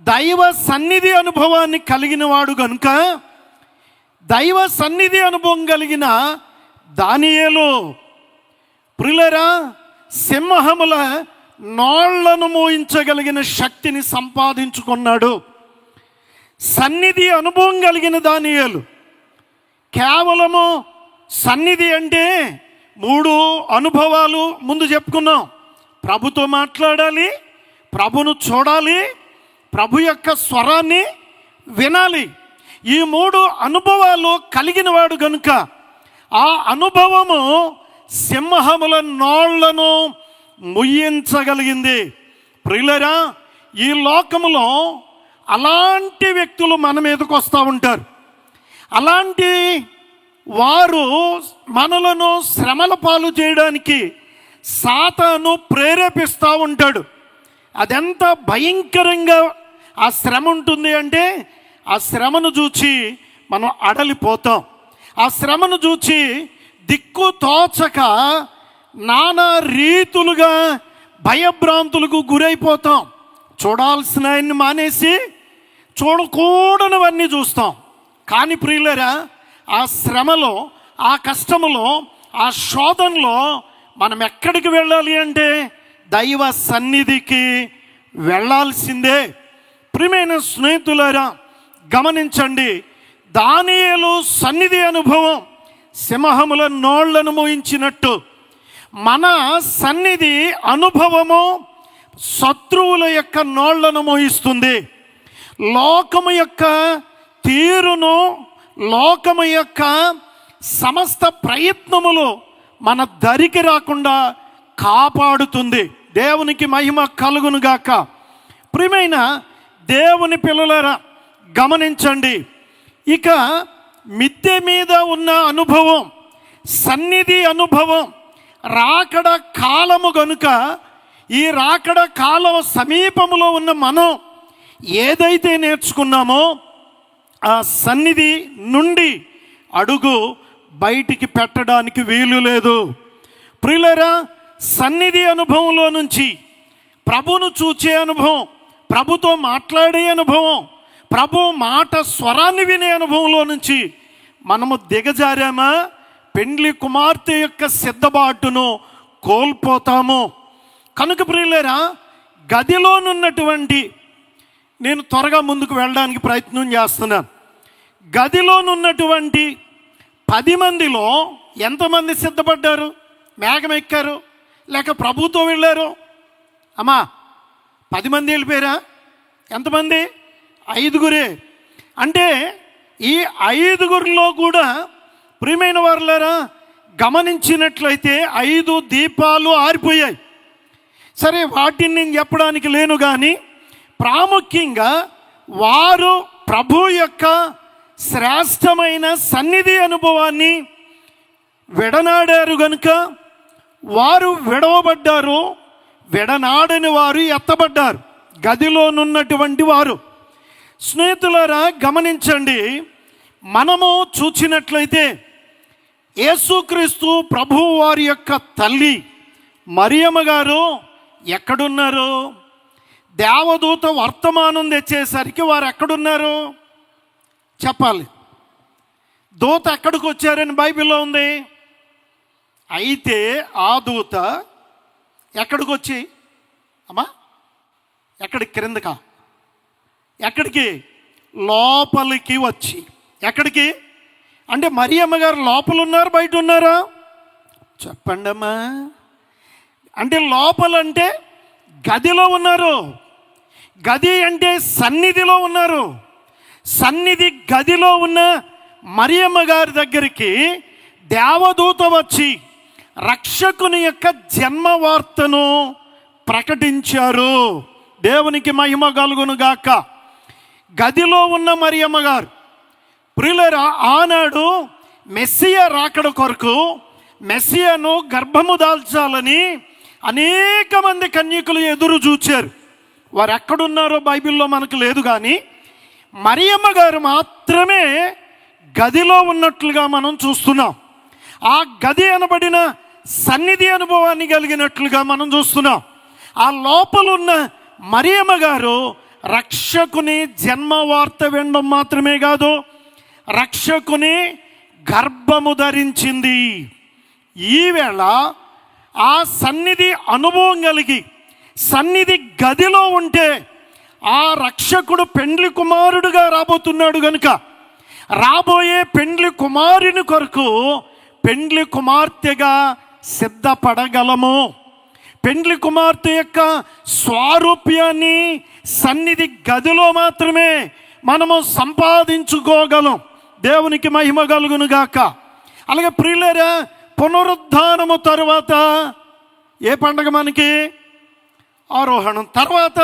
దైవ సన్నిధి అనుభవాన్ని కలిగిన వాడు గనుక, దైవ సన్నిధి అనుభవం కలిగిన దానియేలు ప్రియులారా సింహముల నోళ్లను మోయించగలిగిన శక్తిని సంపాదించుకున్నాడు. సన్నిధి అనుభవం కలిగిన దానియేలు. కేవలము సన్నిధి అంటే 3 అనుభవాలు ముందు చెప్పుకున్నాం. ప్రభుతో మాట్లాడాలి, ప్రభును చూడాలి, ప్రభు యొక్క స్వరాన్ని వినాలి. ఈ 3 అనుభవాలు కలిగిన వాడు గనుక ఆ అనుభవము సింహముల నోళ్లను ముయ్యించగలిగింది. ప్రియులారా ఈ లోకములో అలాంటి వ్యక్తులు మన మీదకు వస్తూ ఉంటారు. అలాంటి వారు మనలను శ్రమల పాలు చేయడానికి సాతాను ప్రేరేపిస్తూ ఉంటాడు. అదెంత భయంకరంగా ఆ శ్రమ ఉంటుంది అంటే, ఆ శ్రమను చూచి మనం అడలిపోతాం. ఆ శ్రమను చూచి దిక్కు తోచక నానా రీతులుగా భయభ్రాంతులకు గురైపోతాం. చూడాల్సిన ఆయన్ని మానేసి చూడకూడనివన్నీ చూస్తాం. కానీ ప్రియులరా ఆ శ్రమలో, ఆ కష్టములో, ఆ శోధనలో మనం ఎక్కడికి వెళ్ళాలి అంటే దైవ సన్నిధికి వెళ్ళాల్సిందే. ప్రియమైన స్నేహితులారా గమనించండి, దానియేలు సన్నిధి అనుభవం సింహముల నోళ్లను మోయించినట్టు మన సన్నిధి అనుభవము శత్రువుల యొక్క నోళ్లను మోయిస్తుంది. లోకము యొక్క తీరును, లోకము యొక్క సమస్త ప్రయత్నములు మన దరికి రాకుండా కాపాడుతుంది. దేవునికి మహిమ కలుగును గాక. ప్రియమైన దేవుని పిల్లలారా గమనించండి, ఇక మిద్దె మీద ఉన్న అనుభవం, సన్నిధి అనుభవం, రాకడ కాలము గనుక ఈ రాకడ కాలం సమీపములో ఉన్న మనం ఏదైతే నేర్చుకున్నామో ఆ సన్నిధి నుండి అడుగు బయటికి పెట్టడానికి వీలు లేదు. ప్రియులారా సన్నిధి అనుభవంలో నుంచి ప్రభును చూచే అనుభవం, ప్రభుతో మాట్లాడే అనుభవం, ప్రభు మాట స్వరాన్ని వినే అనుభవంలో నుంచి మనము దిగజారామా పెండ్లి కుమార్తె యొక్క సిద్ధబాటును కోల్పోతాము. కనుక ప్రియులారా గదిలోనున్నటువంటి, నేను త్వరగా ముందుకు వెళ్ళడానికి ప్రయత్నం చేస్తున్నాను. గదిలోనున్నటువంటి 10 మందిలో ఎంతమంది సిద్ధపడ్డారు? మేఘం ఎక్కారు లేక ప్రభుతో వెళ్ళారు? అమ్మా 10 మంది వెళ్ళిపోయారా? ఎంతమంది? 5గురే. అంటే ఈ 5గురిలో కూడా ప్రియమైన వారులారా గమనించినట్లయితే 5 దీపాలు ఆరిపోయాయి. సరే వాటిని నేను చెప్పడానికి లేను, కానీ ప్రాముఖ్యంగా వారు ప్రభు యొక్క శ్రేష్టమైన సన్నిధి అనుభవాన్ని విడనాడారు గనుక వారు విడవబడ్డారు. విడనాడని వారు ఎత్తబడ్డారు, గదిలోనున్నటువంటి వారు. స్నేహితులారా గమనించండి, మనము చూచినట్లయితే యేసుక్రీస్తు ప్రభువు వారి యొక్క తల్లి మరియమ్మ గారు ఎక్కడున్నారు? దేవదూత వర్తమానం తెచ్చేసరికి వారు ఎక్కడున్నారు చెప్పాలి. దూత ఎక్కడికి వచ్చారని బైబిల్లో ఉంది. అయితే ఆ దూత ఎక్కడికి వచ్చి, అమ్మా ఎక్కడికి? క్రిందకా? ఎక్కడికి? లోపలికి వచ్చి. ఎక్కడికి అంటే మరియమ్మ గారు లోపల ఉన్నారు, బయట ఉన్నారా? చెప్పండి అమ్మా. అంటే లోపలంటే గదిలో ఉన్నారు. గది అంటే సన్నిధిలో ఉన్నారు. సన్నిధి గదిలో ఉన్న మరియమ్మ గారి దగ్గరికి దేవదూత వచ్చి రక్షకుని యొక్క జన్మ వార్తను ప్రకటించారు. దేవునికి మహిమ కలుగును గాక. గదిలో ఉన్న మరియమ్మ గారు ప్రియులారా ఆనాడు మెస్సియా రాకడ కొరకు, మెస్సియాను గర్భము దాల్చాలని అనేక మంది కన్యకులు ఎదురు చూచారు. వారు ఎక్కడున్నారో బైబిల్లో మనకు లేదు, కానీ మరియమ్మ గారు మాత్రమే గదిలో ఉన్నట్లుగా మనం చూస్తున్నాం. ఆ గది అనబడిన సన్నిధి అనుభవాన్ని కలిగినట్లుగా మనం చూస్తున్నాం. ఆ లోపల ఉన్న మరియమ్మ గారు రక్షకుని జన్మ వార్త వినడం మాత్రమే కాదు, రక్షకుని గర్భము ధరించింది. ఈవేళ ఆ సన్నిధి అనుభవం కలిగి సన్నిధి గదిలో ఉంటే ఆ రక్షకుడు పెండ్లి కుమారుడుగా రాబోతున్నాడు గనుక రాబోయే పెండ్లి కుమారుని కొరకు పెండ్లి కుమార్తెగా సిద్ధపడగలము. పెండ్లి కుమార్తె యొక్క స్వారూప్యాన్ని సన్నిధి గదిలో మాత్రమే మనము సంపాదించుకోగలం. దేవునికి మహిమ కలుగునుగాక. అలాగే ప్రియులారా, పునరుద్ధానము తరువాత ఏ పండగ మనకి? ఆరోహణం తర్వాత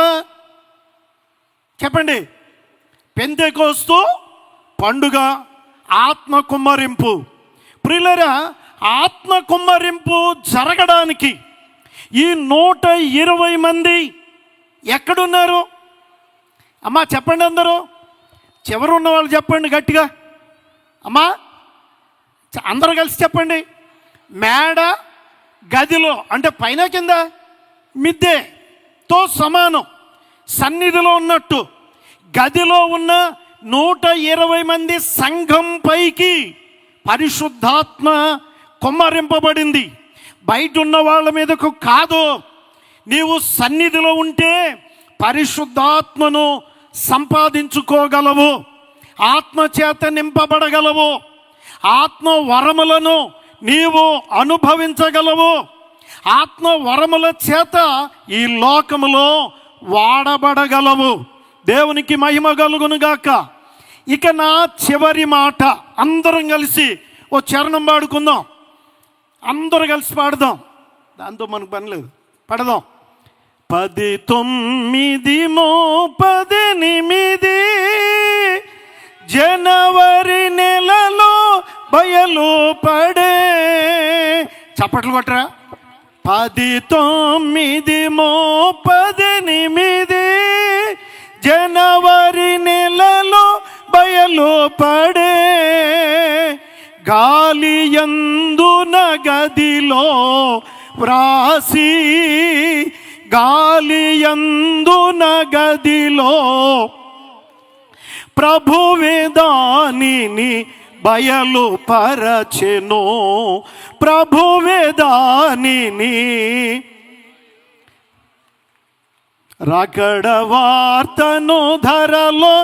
చెప్పండి, పెంతెకోస్తు పండుగ, ఆత్మ కుమ్మరింపు. ప్రియులారా, ఆత్మ కుమ్మరింపు జరగడానికి ఈ 120 మంది ఎక్కడున్నారు? అమ్మా చెప్పండి, అందరూ చివరున్న వాళ్ళు చెప్పండి గట్టిగా. అమ్మా అందరూ కలిసి చెప్పండి. మేడ గదిలో అంటే పైన కింద మిద్దెతో సమానం సన్నిధిలో ఉన్నట్టు గదిలో ఉన్న 120 మంది సంఘం పైకి పరిశుద్ధాత్మ కుమ్మరింపబడింది. బయట ఉన్న వాళ్ళ మీదకు కాదు. నీవు సన్నిధిలో ఉంటే పరిశుద్ధాత్మను సంపాదించుకోగలవు, ఆత్మ చేత నింపబడగలవు, ఆత్మ వరములను నీవు అనుభవించగలవు, ఆత్మ వరముల చేత ఈ లోకములో వాడబడగలవు. దేవునికి మహిమ కలుగునుగాక. ఇక నా చివరి మాట, అందరం కలిసి ఓ చరణం పాడుకుందాం. అందరూ కలిసి పాడదాం, దాంతో మనకు పని లేదు, పడదాం. 10, 9, 18 జనవరి నెలలో బయలు పడే. చప్పట్లు కొట్టరా. 10, 9, 18 జనవరి నెలలో బయలు పడే. గాలి యందున గదిలో వ్రాసి, గాలి యందున గదిలో ప్రభువే దానిని బయలు పరచెను, ప్రభువే దానిని. రాకడ వార్తను ధరలో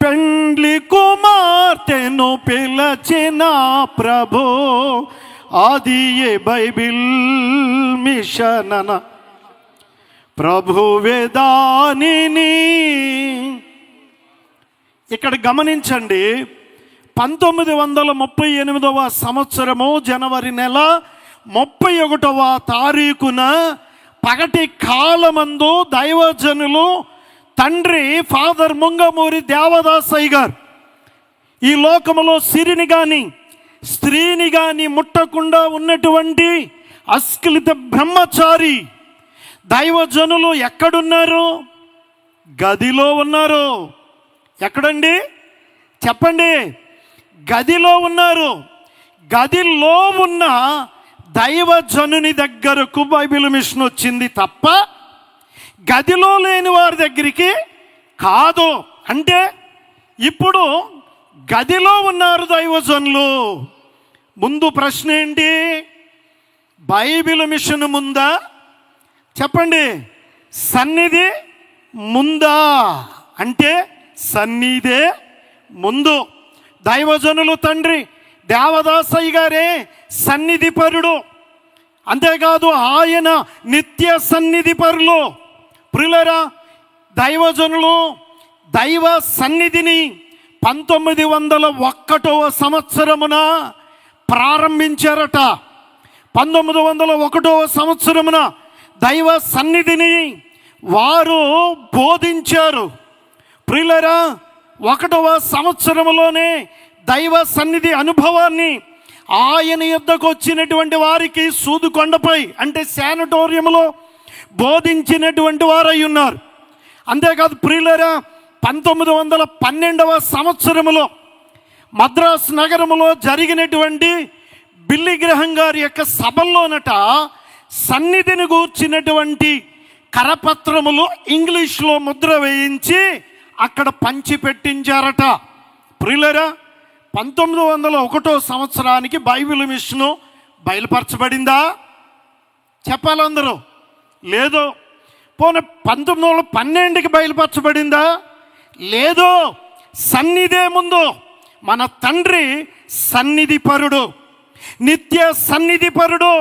పెండ్లి కుమార్తెను పిలచిన ప్రభు. ఆదియే బైబిల్ మిషనన ప్రభువే దానిని. ఇక్కడ గమనించండి, 1938వ సంవత్సరము జనవరి నెల 31వ తారీఖున పగటి కాలమందు దైవజనులు తండ్రి ఫాదర్ ముంగమూరి దేవదాసయ్య గారు ఈ లోకములో సిరిని కానీ స్త్రీని కానీ ముట్టకుండా ఉన్నటువంటి అస్ఖలిత బ్రహ్మచారి దైవజనులు ఎక్కడున్నారు? గదిలో ఉన్నారు. ఎక్కడండి చెప్పండి? గదిలో ఉన్నారు. గదిలో ఉన్న దైవజనుని దగ్గరకు బైబిల్ మిషన్ వచ్చింది తప్ప గదిలో లేని వారి దగ్గరికి కాదు. అంటే ఇప్పుడు గదిలో ఉన్నారు దైవజనులు. ముందు ప్రశ్న ఏంటి? బైబిల్ మిషన్ ముందా? చెప్పండి. సన్నిధి ముందా? అంటే సన్నిధే ముందు. దైవజనులు తండ్రి దేవదాసయ్య గారే సన్నిధి పరుడు. అంతేకాదు ఆయన నిత్య సన్నిధి పరులు. ప్రియులారా, దైవజనులు దైవ సన్నిధిని 1901వ సంవత్సరమున ప్రారంభించారట. 1901వ సంవత్సరమున దైవ సన్నిధిని వారు బోధించారు. ప్రియులారా, 1వ సంవత్సరములోనే దైవ సన్నిధి అనుభవాన్ని ఆయన యుద్ధకు వచ్చినటువంటి వారికి సూదుకొండపై అంటే శానిటోరియంలో బోధించినటువంటి వారై ఉన్నారు. అంతేకాదు ప్రియులారా, 1912వ సంవత్సరములో మద్రాసు నగరములో జరిగినటువంటి బిల్లి గ్రహం గారి యొక్క సభల్లోనట సన్నిధిని గూర్చినటువంటి కరపత్రములు ఇంగ్లీష్లో ముద్ర వేయించి అక్కడ పంచి పెట్టించారట. ప్రియులరా, 1901 సంవత్సరానికి బైబిల్ మిషను బయలుపరచబడిందా? చెప్పాలందరూ. లేదు. పోనీ 1912కి బయలుపరచబడిందా? లేదు. సన్నిధే ముందు. మన తండ్రి సన్నిధి పరుడు, నిత్య సన్నిధి పరుడు.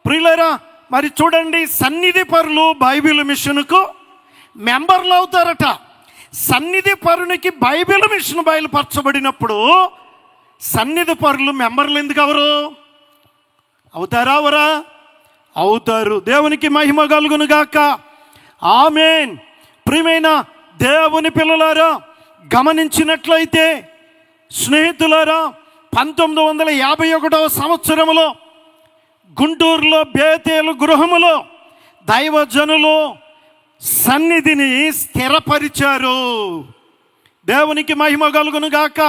ప్రియులరా, మరి చూడండి, సన్నిధి పరులు బైబిల్ మిషన్కు మెంబర్లు అవుతారట. సన్నిధి పరునికి బైబిల్ మిషన్ బయలుపరచబడినప్పుడు సన్నిధి పరులు మెంబర్లు ఎందుకు అవరు? అవుతారా? అవరా? అవుతారు. దేవునికి మహిమ కలుగును గాక. ఆమేన్. ప్రియమైన దేవుని పిల్లలారా, గమనించినట్లయితే స్నేహితులారా, 1951 సంవత్సరంలో గుంటూరులో బేతేలు గృహములో దైవజనులు సన్నిధిని స్థిరపరిచారు. దేవునికి మహిమ కలుగును గాక.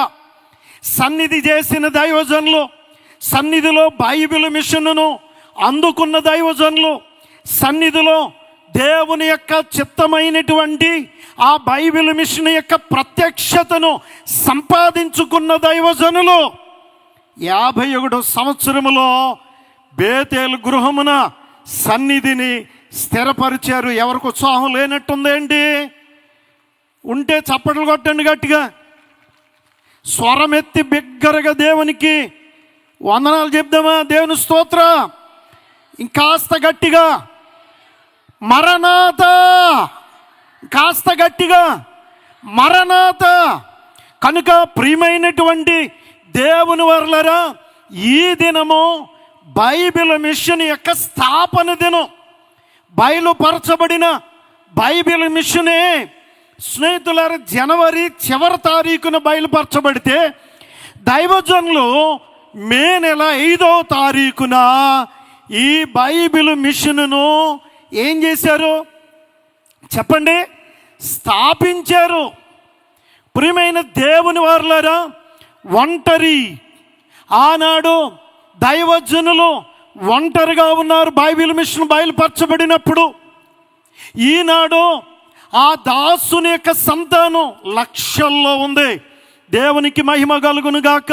సన్నిధి చేసిన దైవజనులు, సన్నిధిలో బైబిల్ మిషన్ను అందుకున్న దైవజనులు, సన్నిధిలో దేవుని యొక్క చిత్తమైనటువంటి ఆ బైబిల్ మిషన్ యొక్క ప్రత్యక్షతను సంపాదించుకున్న దైవజనులు 51 సంవత్సరములో బేతేలు గృహమున సన్నిధిని స్థిరపరిచారు. ఎవరికి ఉత్సాహం లేనట్టుందేంటి? ఉంటే చప్పట్లు కొట్టండి గట్టిగా, స్వరమెత్తి బిగ్గరగా దేవునికి వందనాలు చెప్దామా? దేవుని స్తోత్ర. ఇంకాస్త గట్టిగా మరణాత, కాస్త గట్టిగా మరణాత. కనుక ప్రియమైనటువంటి దేవుని వర్లరా, ఈ దినము బైబిల్ మిషన్ యొక్క స్థాపన దినం. బయలుపరచబడిన బైబిల్ మిషనే స్నేహితులారా జనవరి చివరి తారీఖున బయలుపరచబడితే దైవజనులు మే నెల 5వ తారీఖున ఈ బైబిల్ మిషన్ను ఏం చేశారు చెప్పండి? స్థాపించారు. ప్రియమైన దేవుని వారులారా, ఒంటరి ఆనాడు దైవజనులు ఒంటరిగా ఉన్నారు బైబిల్ మిషన్ బయలుపరచబడినప్పుడు. ఈనాడు ఆ దాసుని యొక్క సంతానం లక్షల్లో ఉంది. దేవునికి మహిమ కలుగును గాక.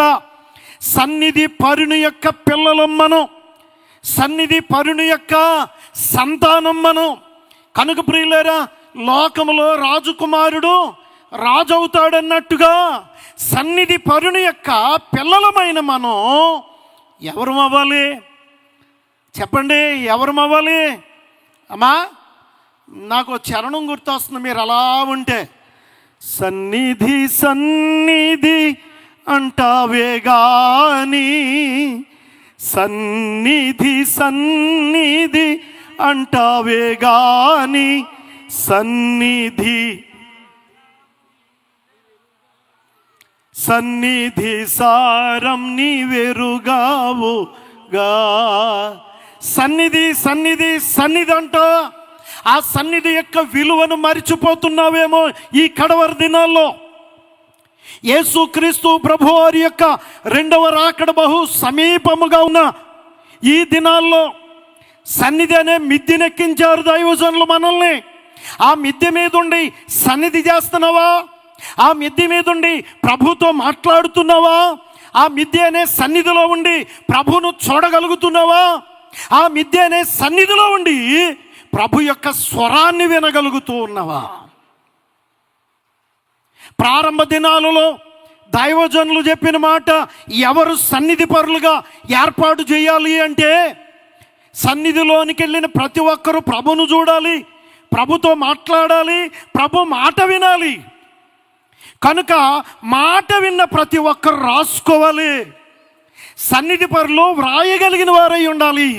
సన్నిధి పరుని యొక్క పిల్లలమ్మను, సన్నిధి పరుని యొక్క సంతానం మనం. కనుక ప్రియులారా, లోకములో రాజకుమారుడు రాజు అవుతాడన్నట్టుగా సన్నిధి పరుని యొక్క పిల్లలమైన మనం ఎవరు అవ్వాలి చెప్పండి? ఎవరు అవ్వాలి అమ్మా? నాకు చరణం గుర్తొస్తుంది. మీరు అలా ఉంటే, సన్నిధి సన్నిధి అంటావే గాని, సన్నిధి సన్నిధి అంటావే గాని, సన్నిధి సన్నిధి సారం నీవెరుగావుగా. సన్నిధి సన్నిధి సన్నిధి అంట. ఆ సన్నిధి యొక్క విలువను మరిచిపోతున్నావేమో ఈ కడవరి దినాల్లో. యేసుక్రీస్తు ప్రభువారి యొక్క 2వ రాకడ బహు సమీపముగా ఉన్న ఈ దినాల్లో సన్నిధి అనే మిద్దెనెక్కించారు దైవజనులు మనల్ని. ఆ మిద్దె మీద ఉండి సన్నిధి చేస్తున్నావా? ఆ మిద్దె మీద ఉండి ప్రభుతో మాట్లాడుతున్నావా? ఆ మిద్దె అనే సన్నిధిలో ఉండి ప్రభును చూడగలుగుతున్నావా? ఆ మిద్దె అనే సన్నిధిలో ఉండి ప్రభు యొక్క స్వరాన్ని వినగలుగుతూ ఉన్నావా? ప్రారంభ దినాలలో దైవజనులు చెప్పిన మాట, ఎవరు సన్నిధి పరులుగా ఏర్పాటు చేయాలి అంటే సన్నిధిలోనికి వెళ్ళిన ప్రతి ఒక్కరూ ప్రభును చూడాలి, ప్రభుతో మాట్లాడాలి, ప్రభు మాట వినాలి. కనుక మాట విన్న ప్రతి ఒక్కరు రాసుకోవాలి. సన్నిధి పరులు వ్రాయగలిగిన వారై ఉండాలి.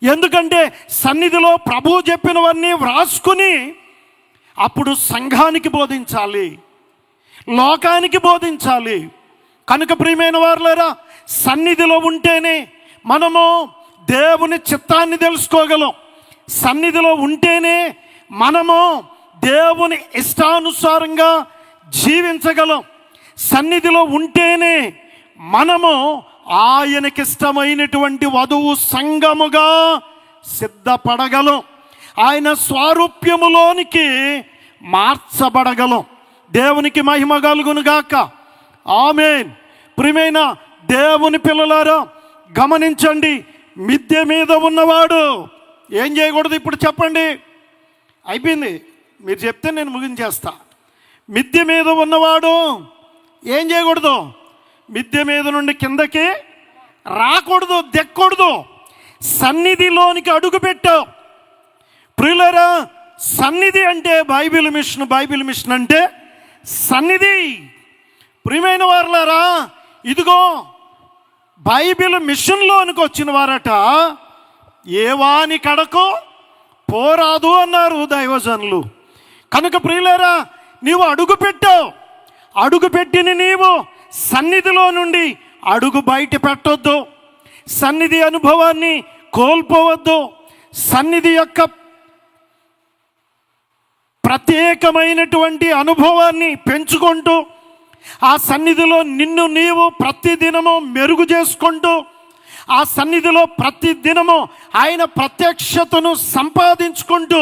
ఎందుకంటే సన్నిధిలో ప్రభు చెప్పినవన్నీ వ్రాసుకుని అప్పుడు సంఘానికి బోధించాలి, లోకానికి బోధించాలి. కనుక ప్రియమైన వారులారా, సన్నిధిలో ఉంటేనే మనము దేవుని చిత్తాన్ని తెలుసుకోగలం. సన్నిధిలో ఉంటేనే మనము దేవుని ఇష్టానుసారంగా జీవించగలం. సన్నిధిలో ఉంటేనే మనము ఆయనకిష్టమైనటువంటి వధువు సంఘముగా సిద్ధపడగలం. ఆయన స్వారూప్యములోనికి మార్చబడగలం. దేవునికి మహిమ కలుగును గాక. ఆమేన్. ప్రియమైన దేవుని పిల్లలారా గమనించండి, మిద్దె మీద ఉన్నవాడు ఏం చేయకూడదు? ఇప్పుడు చెప్పండి. అయిపోయింది, మీరు చెప్తే నేను ముగించేస్తా. మిద్దె మీద ఉన్నవాడు ఏం చేయకూడదు? మిద్దె మీద నుండి కిందకి రాకూడదు, దిక్కకూడదు. సన్నిధిలోనికి అడుగు పెట్టావు. ప్రియులారా, సన్నిధి అంటే బైబిల్ మిషన్ అంటే సన్నిధి. ప్రియమైన వారులారా, ఇదిగో బైబిల్ మిషన్లోనికి వచ్చిన వారట ఏవాని కడకు పోరాదు అన్నారు దైవజనులు. కనుక ప్రియులారా, నీవు అడుగు పెట్టావు. అడుగు పెట్టిన నీవు సన్నిధిలో నుండి అడుగు బయట పెట్టొద్దు. సన్నిధి అనుభవాన్ని కోల్పోవద్దు. సన్నిధి యొక్క ప్రత్యేకమైనటువంటి అనుభవాన్ని పెంచుకుంటూ ఆ సన్నిధిలో నిన్ను నీవు ప్రతిదినము మెరుగు చేసుకుంటూ ఆ సన్నిధిలో ప్రతిదినము ఆయన ప్రత్యక్షతను సంపాదించుకుంటూ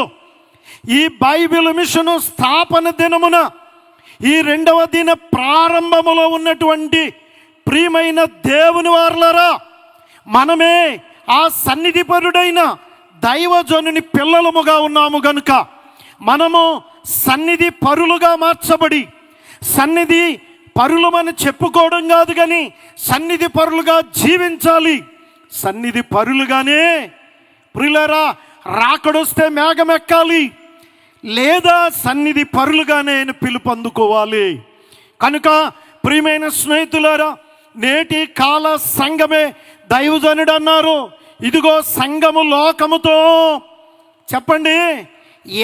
ఈ బైబిల్ మిషను స్థాపన దినమున ఈ 2వ దిన ప్రారంభములో ఉన్నటువంటి ప్రియమైన దేవుని వారలారా, మనమే ఆ సన్నిధిపరుడైన దైవజనుని పిల్లలముగా ఉన్నాము గనుక మనము సన్నిధి పరులుగా మార్చబడి, సన్నిధి పరులమని చెప్పుకోవడం కాదు కానీ సన్నిధి పరులుగా జీవించాలి. సన్నిధి పరులుగానే ప్రియులారా రాకడొస్తే మేఘమెక్కాలి, లేదా సన్నిధి పరులుగానే ఆయన పిలుపు అందుకోవాలి. కనుక ప్రియమైన స్నేహితులారా, నేటి కాల సంఘమే దైవజనుడు అన్నారు. ఇదిగో సంఘము లోకముతో చెప్పండి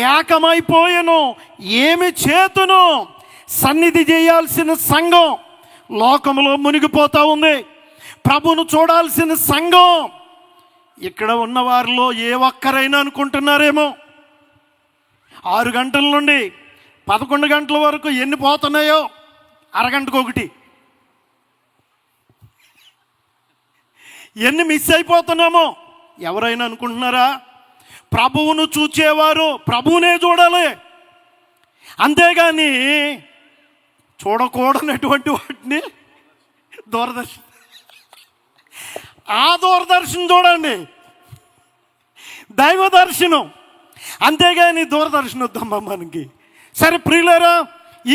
ఏకమైపోయెను, ఏమి చేతును? సన్నిధి చేయాల్సిన సంఘం లోకములో మునిగిపోతా ఉంది. ప్రభును చూడాల్సిన సంఘం ఇక్కడ ఉన్న వారిలో ఏ ఒక్కరైనా అనుకుంటున్నారేమో 6 గంటల నుండి 11 గంటల వరకు ఎన్ని పోతున్నాయో, అరగంటకు ఒకటి ఎన్ని మిస్ అయిపోతున్నామో ఎవరైనా అనుకుంటున్నారా? ప్రభువును చూచేవారు ప్రభువునే చూడాలి, అంతేగాని చూడకూడనటువంటి వాటిని దూరదర్శన్ ఆ దూరదర్శన్ చూడండి, దైవ దర్శనం, అంతేగాని దూరదర్శనం వద్దమ్మా మనకి. సరే ప్రియులారా,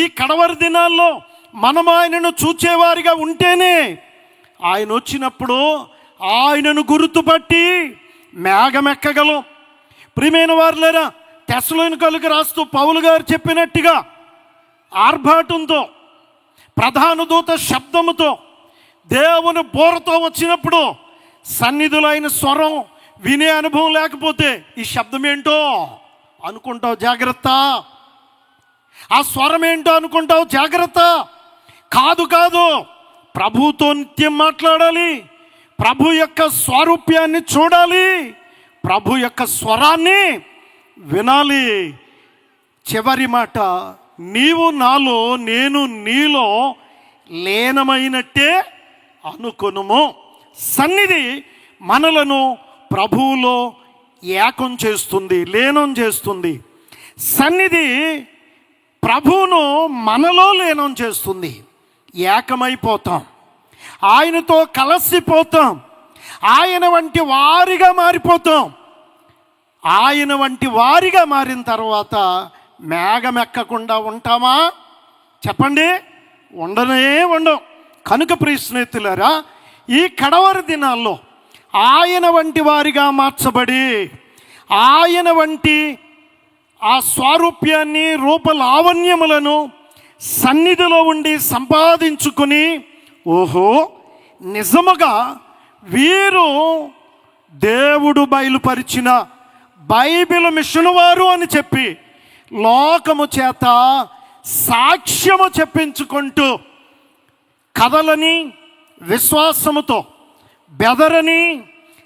ఈ కడవరి దినాల్లో మనం ఆయనను చూచేవారిగా ఉంటేనే ఆయన వచ్చినప్పుడు ఆయనను గుర్తుపట్టి మేఘమెక్కగలం. ప్రియమైన వారులారా, తెస్సలోనికయులకు రాస్తూ పౌలు గారు చెప్పినట్టుగా ఆర్భాటంతో ప్రధాన దూత శబ్దముతో దేవుని బోరతో వచ్చినప్పుడు సన్నిధిలో ఆయన స్వరం వినే అనుభవం లేకపోతే ఈ శబ్దం ఏంటో అనుకుంటావు, జాగ్రత్త. ఆ స్వరం ఏంటో అనుకుంటావు, జాగ్రత్త. కాదు, ప్రభుతో నిత్యం మాట్లాడాలి, ప్రభు యొక్క స్వరూప్యాన్ని చూడాలి, ప్రభు యొక్క స్వరాన్ని వినాలి. చివరి మాట, నీవు నాలో నేను నీలో లీనమైనట్టే అనుకొనుము. సన్నిధి మనలను ప్రభువులో ఏకం చేస్తుంది, లీనం చేస్తుంది. సన్నిధి ప్రభువును మనలో లీనం చేస్తుంది. ఏకమైపోతాం, ఆయనతో కలిసిపోతాం, ఆయన వంటి వారిగా మారిపోతాం. ఆయన వంటి వారిగా మారిన తర్వాత మేఘమెక్కకుండా ఉంటామా? చెప్పండి, ఉండం. కనుక ప్రియ స్నేహితులారా, ఈ కడవరి దినాల్లో ఆయన వంటి వారిగా మార్చబడి ఆయన వంటి ఆ స్వారూప్యాన్ని రూపలావణ్యములను సన్నిధిలో ఉండి సంపాదించుకుని, ఓహో నిజముగా వీరు దేవుడు బయలుపరిచిన బైబిల్ మిషన్ వారు అని చెప్పి లోకము చేత సాక్ష్యము చెప్పించుకుంటూ కదలని విశ్వాసముతో, బెదరని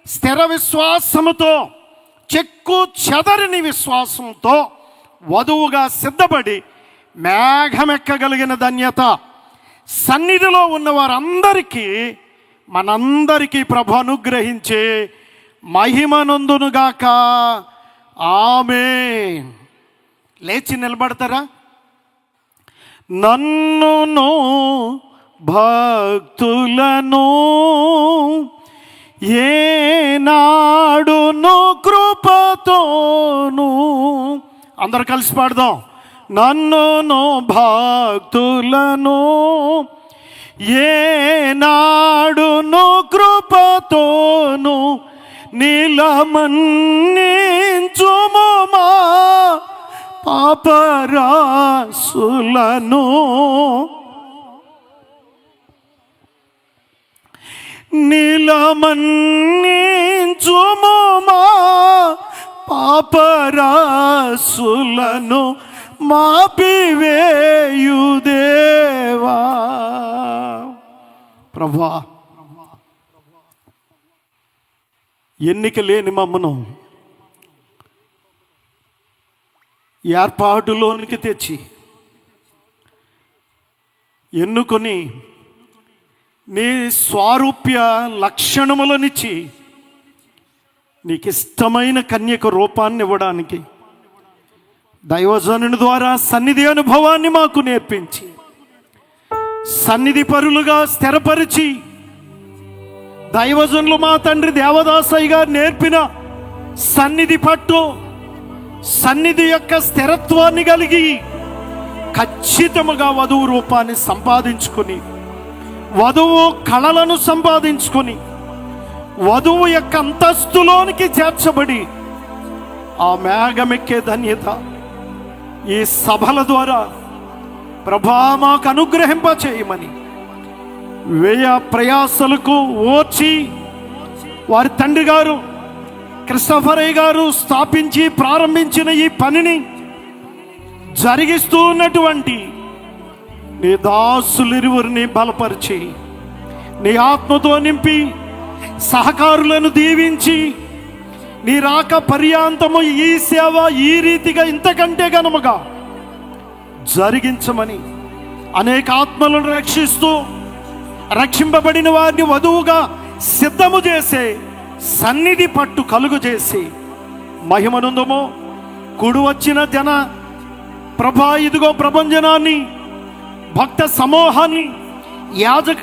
స్థిర విశ్వాసముతో, చెక్కు చెదరని విశ్వాసంతో వధువుగా సిద్ధపడి మేఘమెక్కగలిగిన ధన్యత సన్నిధిలో ఉన్న వారందరికీ మనందరికీ ప్రభు అనుగ్రహించి మహిమనందునుగాక. ఆమేన్. లేచి నిలబడతారా? నన్నును భక్తులను ఏనాడును కృపతోను, అందరు కలిసి పాడదాం. నన్నును భక్తులను ఏనాడును కృపతోను నిలమన్నించుము మా పాపరాసులను, నిలమన్నించుము మా పాపరాసులను మాపివేయు దేవా. ప్రభువా, ఎన్నిక లేని మమ్మను ఏర్పాటులోనికి తెచ్చి ఎన్నుకొని నీ స్వారూప్య లక్షణములనిచ్చి నీకు ఇష్టమైన కన్యక రూపాన్ని ఇవ్వడానికి దైవజనుని ద్వారా సన్నిధి అనుభవాన్ని మాకు నేర్పించి సన్నిధి పరులుగా స్థిరపరిచి దైవజనులు మా తండ్రి దేవదాసయ్య గారు నేర్పిన సన్నిధి పట్టు, సన్నిధి యొక్క స్థిరత్వాన్ని కలిగి ఖచ్చితముగా వధువు రూపాన్ని సంపాదించుకొని, వధువు కళలను సంపాదించుకొని, వధువు యొక్క అంతస్తులోనికి చేర్చబడి ఆ మేఘమెక్కే ధన్యత ఈ సభల ద్వారా ప్రభా మాకు అనుగ్రహింప చేయమని వ్యయ ప్రయాసలకు ఓర్చి వారి తండ్రి గారు క్రిస్టఫరయ్య గారు స్థాపించి ప్రారంభించిన ఈ పనిని జరిగిస్తూ ఉన్నటువంటి నీ దాసులిరువురిని బలపరిచి నీ ఆత్మతో నింపి సహకారులను దీవించి నీ రాక పర్యాంతము ఈ సేవ ఈ రీతిగా ఇంతకంటే ఘనముగా జరిగించమని అనేక ఆత్మలను రక్షిస్తూ రక్షింపబడిన వారిని వధువుగా సిద్ధము చేసే సన్నిధి పట్టు కలుగు చేసి మహిమనందము కూడి వచ్చిన జన ప్రభా ఇదిగో ప్రభంజనాన్ని భక్త సమూహాన్ని యాజక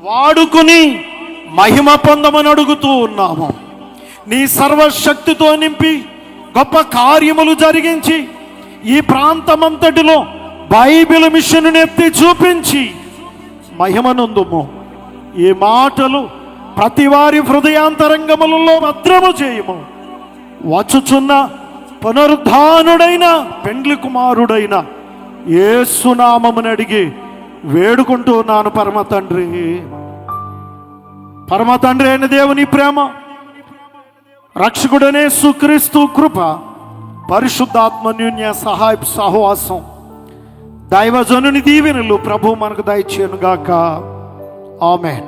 వాడుకుని మహిమ పొందమని అడుగుతూ ఉన్నాము. నీ సర్వశక్తితో నింపి గొప్ప కార్యములు జరిగించి ఈ ప్రాంతమంతటిలో బైబిల్ మిషన్ను ఎత్తి చూపించి మహిమనందుము. ఈ మాటలు ప్రతి వారి హృదయాంతరంగములలో భద్రము చేయము. వచ్చుచున్న పునరుద్ధానుడైన పెండ్లి కుమారుడైన యేసునామమును అడిగి వేడుకుంటున్నాను పరమ తండ్రి. పరమ తండ్రి అయిన దేవుని ప్రేమ, రక్షకుడనే యేసుక్రీస్తు కృప, పరిశుద్ధాత్మన్యూన్య సహాయ సహవాసం, దైవజనుని దీవెనలు ప్రభు మనకు దయచేయును గాక. ఆమేన్.